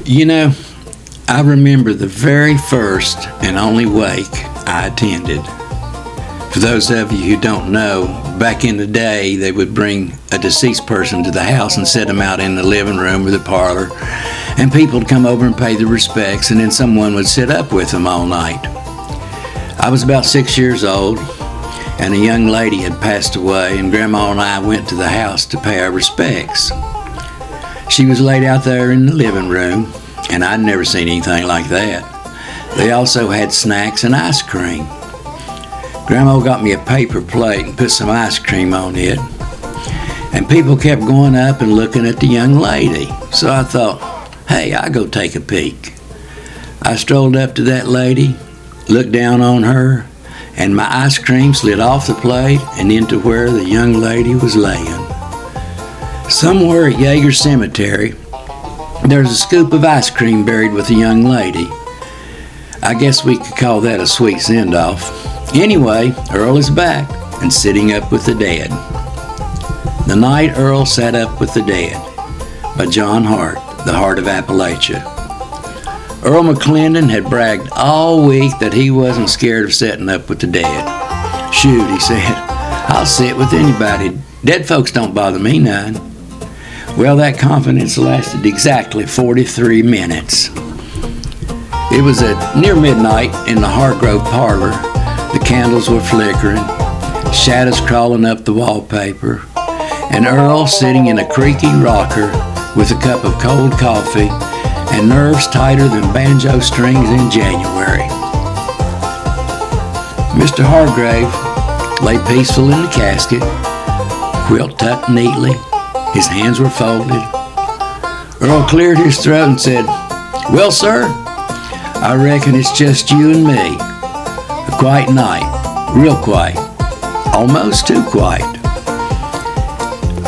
You know, I remember the very first and only wake I attended. For those of you who don't know, back in the day, they would bring a deceased person to the house and set them out in the living room or the parlor, and people would come over and pay their respects, and then someone would sit up with them all night. I was about 6 years old, and a young lady had passed away, and Grandma and I went to the house to pay our respects. She was laid out there in the living room, and I'd never seen anything like that. They also had snacks and ice cream. Grandma got me a paper plate and put some ice cream on it, and people kept going up and looking at the young lady. So I thought, hey, I'll go take a peek. I strolled up to that lady, looked down on her, and my ice cream slid off the plate and into where the young lady was laying. Somewhere at Yeager Cemetery, there's a scoop of ice cream buried with a young lady. I guess we could call that a sweet send-off. Anyway, Earl is back and sitting up with the dead. The Night Earl Sat Up with the Dead by John Hart, The Heart of Appalachia. Earl McClendon had bragged all week that he wasn't scared of sitting up with the dead. Shoot, he said, I'll sit with anybody. Dead folks don't bother me none. Well, that confidence lasted exactly 43 minutes. It was at near midnight in the Hargrove parlor. The candles were flickering, shadows crawling up the wallpaper, and Earl sitting in a creaky rocker with a cup of cold coffee and nerves tighter than banjo strings in January. Mr. Hargrave lay peaceful in the casket, quilt tucked neatly, his hands were folded. Earl cleared his throat and said, "Well, sir, I reckon it's just you and me. A quiet night, real quiet, almost too quiet."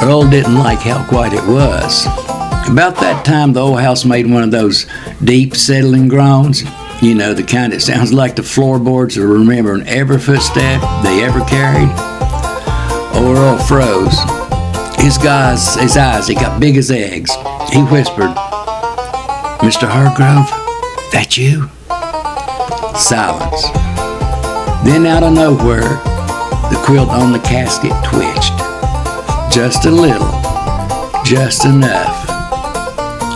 Earl didn't like how quiet it was. About that time, the old house made one of those deep, settling groans. You know, the kind that sounds like the floorboards are remembering every footstep they ever carried. Old Earl froze. His eyes, they got big as eggs. He whispered, "Mr. Hargrove, that you?" Silence. Then out of nowhere, the quilt on the casket twitched. Just a little, just enough.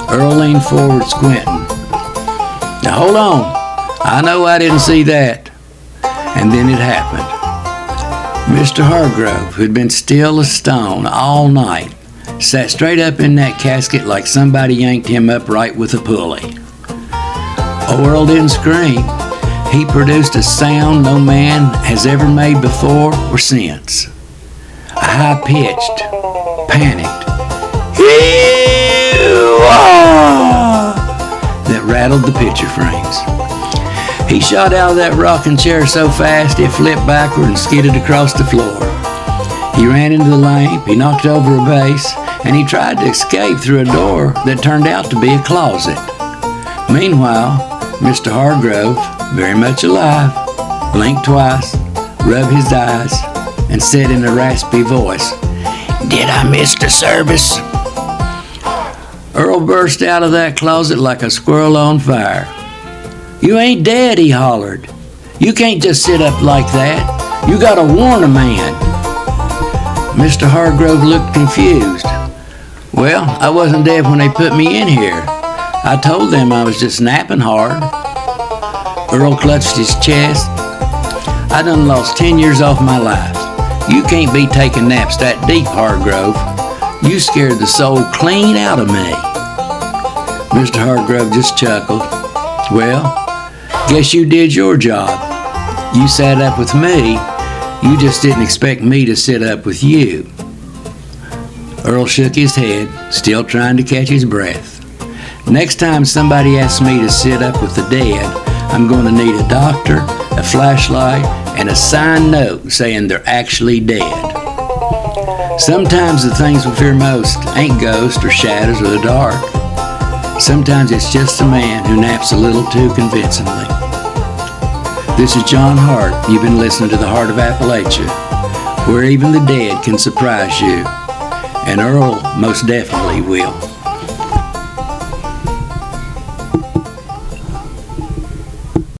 Earl leaned forward, squinting. "Now hold on, I know I didn't see that." And then it happened. Mr. Hargrove, who'd been still as stone all night, sat straight up in that casket like somebody yanked him upright with a pulley. Old Earl didn't scream. He produced a sound no man has ever made before or since. A high-pitched, panicked "Hee-haw!" that rattled the picture frames. He shot out of that rocking chair so fast it flipped backward and skidded across the floor. He ran into the lamp, he knocked over a vase, and he tried to escape through a door that turned out to be a closet. Meanwhile, Mr. Hargrove, very much alive, blinked twice, rubbed his eyes, and said in a raspy voice, "Did I miss the service?" Earl burst out of that closet like a squirrel on fire. "You ain't dead," he hollered. "You can't just sit up like that. You gotta warn a man." Mr. Hargrove looked confused. "Well, I wasn't dead when they put me in here. I told them I was just napping hard." Earl clutched his chest. "I done lost 10 years off my life. You can't be taking naps that deep, Hargrove. You scared the soul clean out of me." Mr. Hargrove just chuckled. "Well, guess you did your job. You sat up with me. You just didn't expect me to sit up with you." Earl shook his head, still trying to catch his breath. "Next time somebody asks me to sit up with the dead, I'm going to need a doctor, a flashlight, and a signed note saying they're actually dead." Sometimes the things we fear most ain't ghosts or shadows or the dark. Sometimes it's just a man who naps a little too convincingly. This is John Hart. You've been listening to The Heart of Appalachia, where even the dead can surprise you. And Earl most definitely will.